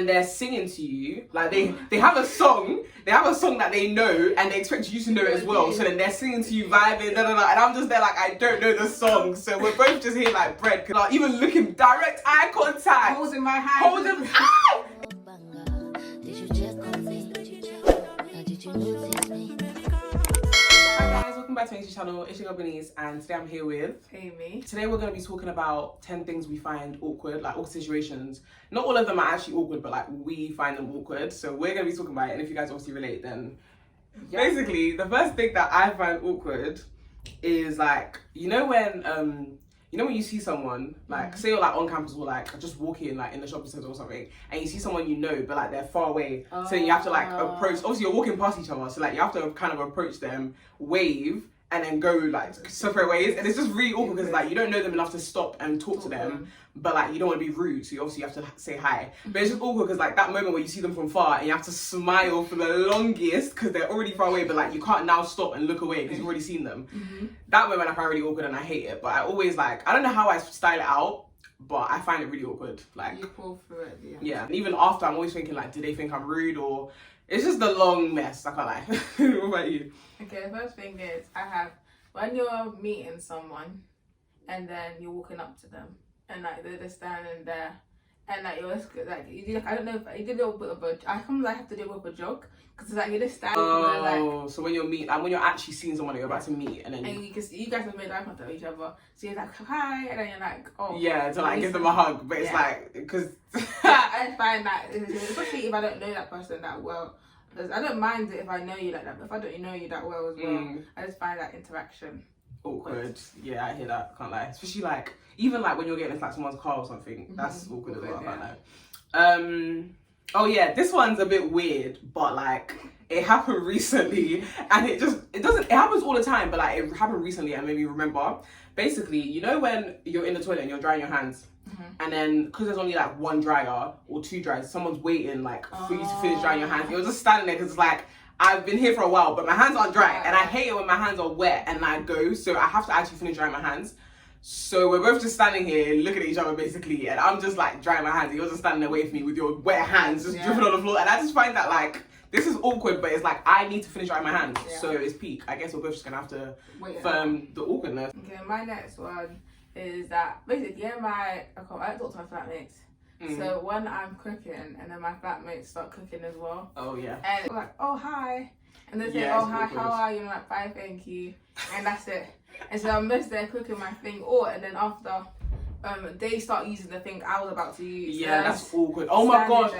and they're singing to you, like they have a song that they know and they expect you to know it as well. So then they're singing to you, vibing, and I'm just there like, I don't know the song. So we're both just here like bread, cause like even looking direct eye contact, holding my hand, holding. Did you check on me? Did you notice me? Hi guys, welcome back to my YouTube channel. It's your girl Bernice, and today I'm here with Amy. Today we're going to be talking about 10 things we find awkward, like awkward situations. Not all of them are actually awkward, but like we find them awkward. So we're going to be talking about it, and if you guys obviously relate, then basically the first thing that I find awkward is like, you know when you see someone, like say you're like on campus or like just walking like in the shopping center or something, and you see someone you know but like they're far away, so you have to like approach. Obviously you're walking past each other, so like you have to kind of approach them, wave, and then go like separate ways, and it's just really awkward because like you don't know them enough to stop and talk to them, but like you don't want to be rude, so you obviously have to say hi. But it's just awkward because like that moment where you see them from far and you have to smile for the longest because they're already far away, but like you can't now stop and look away because you've already seen them. That moment I find really awkward and I hate it. But I always like, I don't know how I style it out, but I find it really awkward. Like You pull through it, yeah. And even after, I'm always thinking like, do they think I'm rude, or it's just a long mess. I can't lie. What about you? Okay, the first thing is when you're meeting someone and then you're walking up to them and like they're just standing there and like you're just, like you do, like I don't know if you did a little bit of a, I come like have to do a bit of a jog because it's like you're just standing there, like, so when you're when you're actually seeing someone that you're about to meet, and then you guys have made eye contact with each other, so you're like hi, and then you're like, oh yeah, to like give them a hug, but it's like because I find that especially if I don't know that person that well. Because I don't mind it if I know you like that, but if I don't know you that well as well, I just find that interaction awkward. Yeah, I hear that. Can't lie. Especially like even like when you're getting into like someone's car or something, that's awkward as well. I can't lie. Oh yeah, this one's a bit weird, but like it happened recently, and it happens all the time, but like it happened recently and made me remember. Basically, you know when you're in the toilet and you're drying your hands, and then because there's only like one dryer or two dryers, someone's waiting like for you to finish drying your hands. You're just standing there because it's like, I've been here for a while, but my hands aren't dry, and I hate it when my hands are wet and I go, so I have to actually finish drying my hands. So we're both just standing here looking at each other basically, and I'm just like drying my hands. You're just standing there waiting for me with your wet hands just dripping on the floor, and I just find that like, this is awkward, but it's like I need to finish drying my hands, so it's peak. I guess we're both just gonna have to firm the awkwardness. Okay, my next one is that basically I talk to my flatmates. So when I'm cooking and then my flatmates start cooking as well. Oh yeah. And they're like, oh hi. And they say, oh hi, awkward. How are you? And I'm like, fine, thank you. And that's it. And so I'm just there cooking my thing, and then after they start using the thing I was about to use. Yeah, that's awkward. Oh my gosh.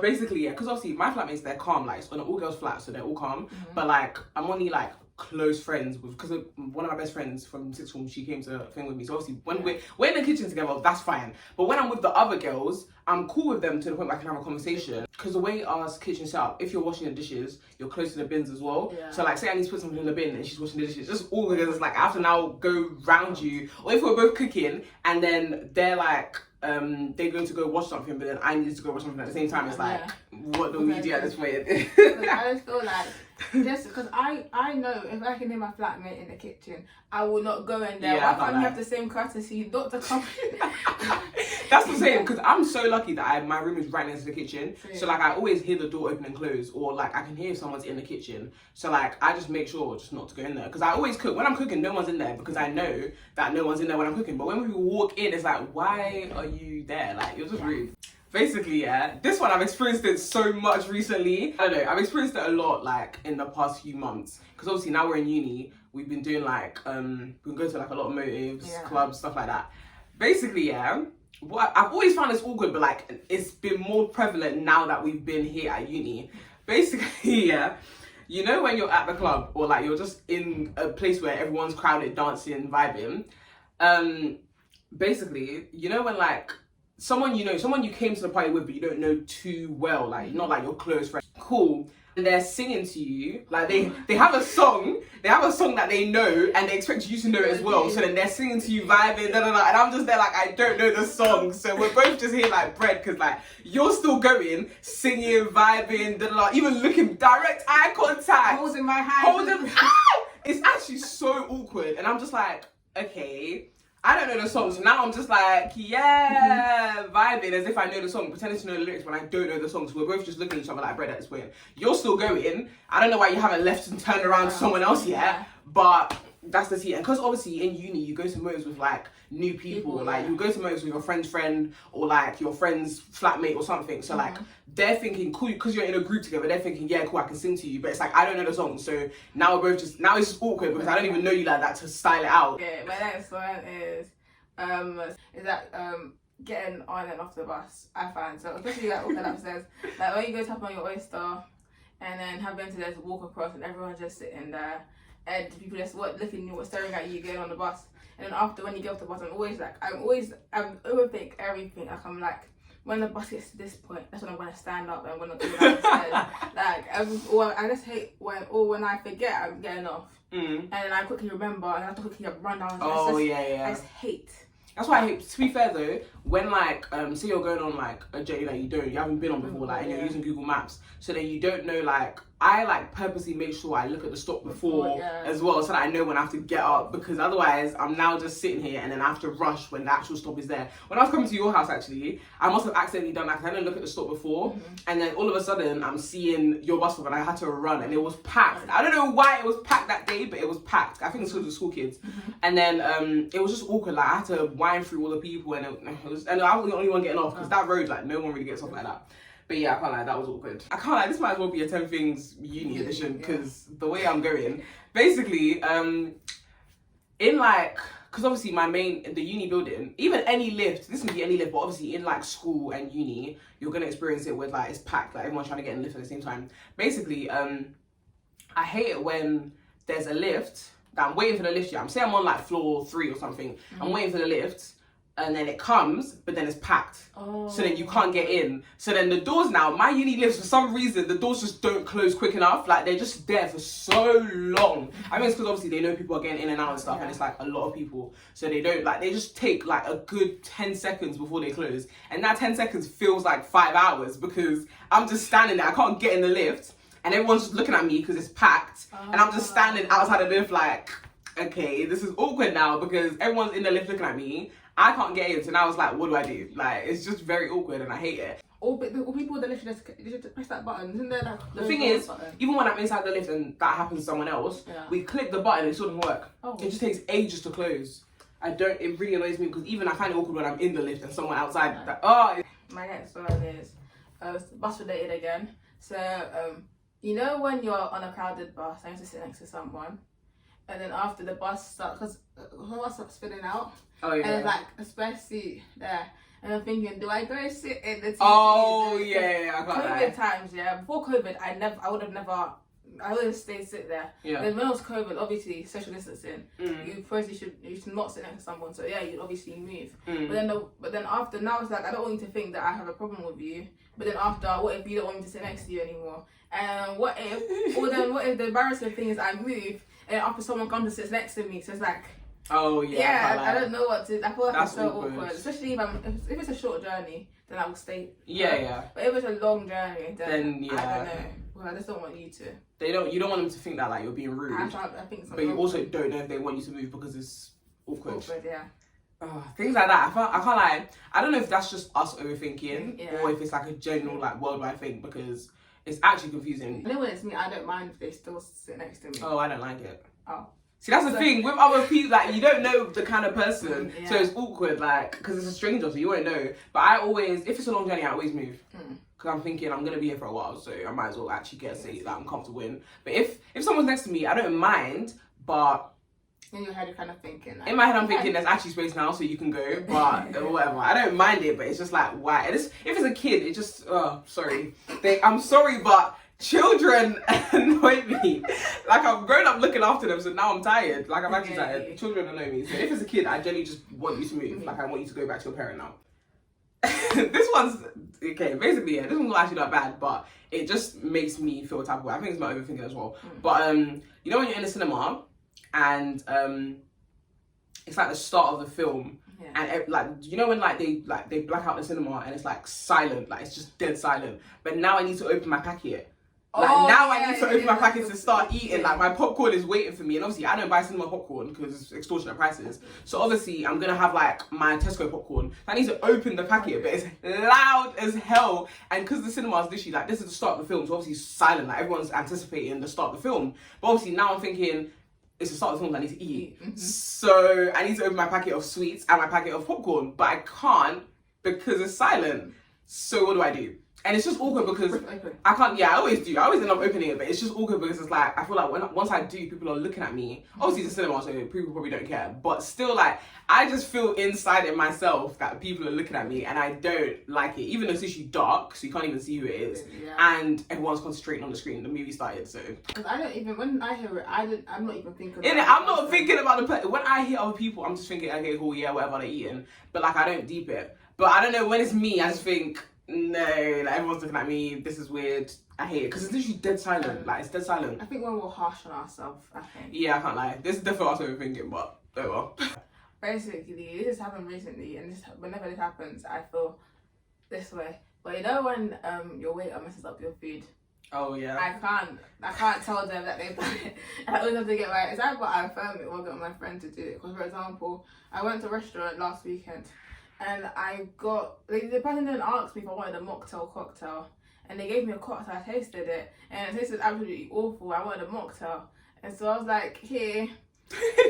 Basically, yeah, because obviously my flatmates, they're calm, like it's on an all girls flat, so they're all calm. But like I'm only like close friends with, because one of my best friends from sixth form, she came to thing with me, so obviously when we're in the kitchen together, that's fine. But when I'm with the other girls, I'm cool with them to the point where I can have a conversation, because the way our kitchen set up, if you're washing the dishes, you're close to the bins as well. So like say I need to put something in the bin and she's washing the dishes, just all because it's like I have to now go round you. Or if we're both cooking and then they're like they're going to go wash something, but then I need to go wash something at the same time, it's like what do we do at this point? I just feel like, just because I know if I can hear my flatmate in the kitchen, I will not go in there. Why can't you have the same courtesy not to come in? That's the same, because I'm so lucky that my room is right next to the kitchen. So like I always hear the door open and close, or like I can hear if someone's in the kitchen. So like I just make sure just not to go in there, because I always cook. When I'm cooking, no one's in there because I know that no one's in there when I'm cooking. But when people walk in, it's like, why are you there? Like you're just rude. Basically, yeah, this one I've experienced it so much recently. I don't know, I've experienced it a lot like in the past few months, because obviously now we're in uni, we've been doing like we've been going to like a lot of motives, clubs, stuff like that. Basically, yeah, I've always found this awkward, but like it's been more prevalent now that we've been here at uni. Basically, yeah, you know when you're at the club or like you're just in a place where everyone's crowded, dancing, vibing, basically, you know when like someone you came to the party with but you don't know too well, like not like your close friend, cool, and they're singing to you, like they have a song that they know and they expect you to know it as well, so then they're singing to you, vibing, and I'm just there like, I don't know the song, so we're both just here like bread, because like you're still going, singing, vibing, even looking direct eye contact, holding my hand, it's actually so awkward, and I'm just like, okay, I don't know the song, so now I'm just like, yeah, vibing as if I know the song, pretending to know the lyrics when I don't know the song. So we're both just looking at each other like bread at this point. You're still going. I don't know why you haven't left and turned around to someone else yet, but that's the tea. And because obviously in uni you go to moves with like new people, like you go to moves with your friend's friend or like your friend's flatmate or something. So like they're thinking cool because you're in a group together. They're thinking yeah, cool, I can sing to you. But it's like I don't know the song, so now we're both just it's just awkward because I don't even know you like that to style it out. Okay, my next one is getting on and off the bus. I find so especially like walking upstairs, like when you go tap on your oyster and then having to just walk across and everyone's just sitting there. And people just looking at you, staring at you, getting on the bus. And then after, when you get off the bus, I overthink everything. Like, I'm like, when the bus gets to this point, that's when I'm going to stand up and I'm going to go downstairs. I just hate when I forget I'm getting off. And then I quickly remember and I have to quickly run downstairs. I just hate. That's why I hate, to be fair though, when like, say you're going on like a journey that you haven't been on before, like, and you're using Google Maps, so that you don't know, like, I like purposely make sure I look at the stop before as well, so that I know when I have to get up, because otherwise I'm now just sitting here and then I have to rush when the actual stop is there. When I was coming to your house actually, I must have accidentally done that because I didn't look at the stop before, and then all of a sudden I'm seeing your bus stop and I had to run and it was packed. I don't know why it was packed that day, but it was packed. I think it's because of the school kids. And then it was just awkward, like I had to wind through all the people and I was the only one getting off because that road, like no one really gets off like that. But yeah, I can't lie, that was awkward. I can't lie, this might as well be a 10 Things uni edition because the way I'm going, basically, in like, because obviously the uni building, even any lift, this can be any lift, but obviously in like school and uni, you're going to experience it with like, it's packed, like everyone's trying to get in the lift at the same time. Basically, I hate it when there's a lift, that I'm waiting for the lift, I'm saying I'm on like floor 3 or something, I'm waiting for the lift, and then it comes, but then it's packed. So then you can't get in. So then the doors now, my uni lifts, for some reason, the doors just don't close quick enough. Like, they're just there for so long. I mean, it's because obviously they know people are getting in and out and stuff, and it's like a lot of people. So they don't, like, they just take like a good 10 seconds before they close. And that 10 seconds feels like 5 hours because I'm just standing there, I can't get in the lift, and everyone's just looking at me because it's packed. And I'm just standing outside the lift like, okay, this is awkward now because everyone's in the lift looking at me. I can't get in, so now it's like, what do I do? Like, it's just very awkward and I hate it. All people in the lift just press that button, isn't there? The thing is, even when I'm inside the lift and that happens to someone else, we click the button and it still doesn't work. It just takes ages to close. It really annoys me because even I find it awkward when I'm in the lift and someone outside. My next one is bus related again. So, you know when you're on a crowded bus and you have to sit next to someone, and then after the bus starts, because the bus starts spinning out, and it's like a spare seat there, and I'm thinking, do I go sit in the TV? I got COVID times, before COVID, I would have never. I would have stayed sit there. Then when it was COVID, obviously social distancing, you should not sit next to someone. So you'd obviously move. But then after, now it's like I don't want you to think that I have a problem with you. But then after, what if you don't want me to sit next to you anymore? And what if the embarrassing thing is I move and after someone comes and sits next to me, so it's like. I don't know what to. I feel like it's so awkward, especially if it's a short journey. Then I will stay. But if it's a long journey, then I don't know. Well, I just don't want you to. You don't want them to think that like you're being rude. I think so. But you also don't know if they want you to move because it's awkward. Things like that. I can't lie. I don't know if that's just us overthinking or if it's like a general like worldwide thing because it's actually confusing. I know when it's me, I don't mind if they still sit next to me. Oh, I don't like it. See, that's the thing with other people, like you don't know the kind of person, so it's awkward, like because it's a stranger, so you won't know. But I always, if it's a long journey, I always move because I'm thinking I'm gonna be here for a while, so I might as well actually get a seat that I'm comfortable in. But if someone's next to me, I don't mind, but in your head you're kind of thinking. Like, in my head, I'm thinking there's actually space now, so you can go, but whatever. I don't mind it, but it's just like why? And if it's a kid, it just sorry. I'm sorry, but. Children annoy me. Like I've grown up looking after them, so now I'm tired. Like I'm actually tired. Children annoy me. So if it's a kid, I generally just want you to move. Like I want you to go back to your parent now. This one's okay. Basically, this one's not actually that bad, but it just makes me feel a type of way. I think it's my overthinking as well. But you know when you're in the cinema and it's like the start of the film. And like you know when they black out the cinema and it's like silent, like it's just dead silent. But now I need to open my packet. Like now I need to open my packets to start eating. Like my popcorn is waiting for me, and obviously I don't buy cinema popcorn because it's extortionate prices. So obviously I'm gonna have like my Tesco popcorn. I need to open the packet, but it's loud as hell. And because the cinema is literally like, this is the start of the film, so obviously it's silent. Like everyone's anticipating the start of the film. But obviously now I'm thinking it's the start of the film. I need to eat. So I need to open my packet of sweets and my packet of popcorn, but I can't because it's silent. So what do? And it's just awkward because I can't, I always do. I always end up opening it, but it's just awkward because it's like, I feel like once I do, people are looking at me. Obviously it's a cinema, so people probably don't care. But still, like, I just feel inside in myself that people are looking at me and I don't like it. Even though it's literally dark, so you can't even see who it is. And everyone's concentrating on the screen. The movie started, so. Because I don't even, when I hear it, I'm not even thinking about it. I'm not thinking about when I hear other people, I'm just thinking, okay, cool, yeah, whatever they're eating. But like, I don't deep it. But I don't know, when it's me, I just think, no, like everyone's looking at me, this is weird, I hate it, because it's literally dead silent, like it's dead silent. I think when we're harsh on ourselves, I think. Yeah, I can't lie, this is definitely what I was overthinking, but oh well. Basically, this has happened recently, and whenever this happens, I feel this way. But you know when your waiter messes up your food? Oh yeah. I can't tell them that they've done it. I always have to get right. It's like what I affirm it or get my friend to do it. Because for example, I went to a restaurant last weekend. And the person didn't ask me if I wanted a mocktail cocktail. And they gave me a cocktail, I tasted it. And it tasted absolutely awful. I wanted a mocktail. And so I was like, here,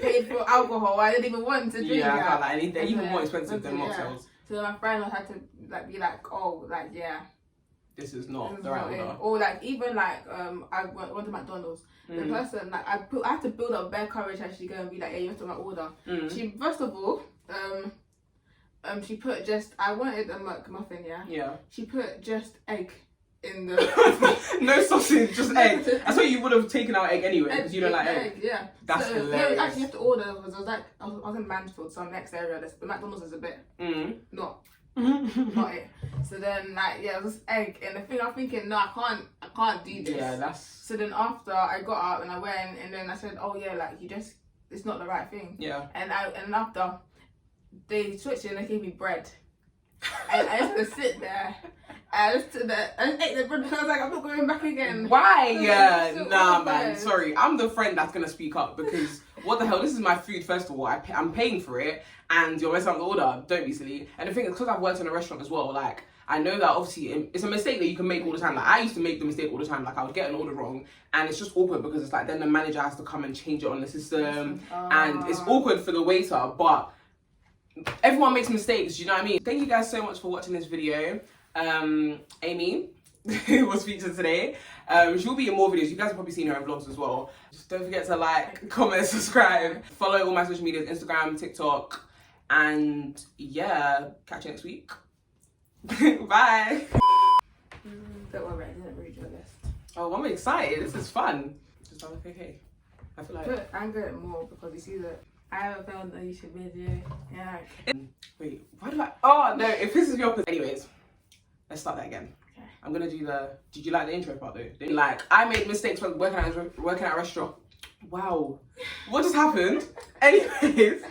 paid for alcohol. I didn't even want to drink it. Yeah, I can't like they're even more expensive than mocktails. So then my friend had to like be like, oh, like, yeah. This is not the right order. Or like, even like, I went to McDonald's. The person, like, I had to build up bare courage to actually go and be like, hey, you have to my order. She, first of all, she put just, I wanted a McMuffin, yeah? Yeah. She put just egg in the... No sausage, just egg. I thought you would have taken out egg anyway, because you don't like egg. Yeah. That's hilarious. No, actually you have to order, because I was in Mansfield, so next area, the McDonald's is a bit not it. So then, like, yeah, it was just egg. And the thing I'm thinking, no, I can't do this. Yeah, that's... So then after I got up and I went, and then I said, oh yeah, like, it's not the right thing. Yeah. And after... they switched it and they gave me bread. And I used to sit there. I just ate the bread and I was like, I'm not going back again. Why? Nah, man. Sorry. I'm the friend that's going to speak up because what the hell? This is my food, first of all. I'm paying for it and you're messing up the order. Don't be silly. And the thing is, because I've worked in a restaurant as well, like, I know that obviously it's a mistake that you can make all the time. Like, I used to make the mistake all the time. Like, I would get an order wrong and it's just awkward because it's like then the manager has to come and change it on the system and it's awkward for the waiter, but everyone makes mistakes, you know what I mean? Thank you guys so much for watching this video. Amy was featured today. She'll be in more videos. You guys have probably seen her in vlogs as well. Just don't forget to like, comment, subscribe. Follow all my social medias, Instagram, TikTok. And yeah, catch you next week. Bye. Don't worry, I didn't read your list. Oh, I'm excited. This is fun. Just okay. I feel like... I'm good at more because you see that I haven't found a YouTube video. Yeah. Wait, why do I... Oh, no, it pisses me off. Anyways, let's start that again. Okay. I'm going to do the... Did you like the intro part, though? Like, I made mistakes when working at a restaurant. Wow. What just happened? Anyways...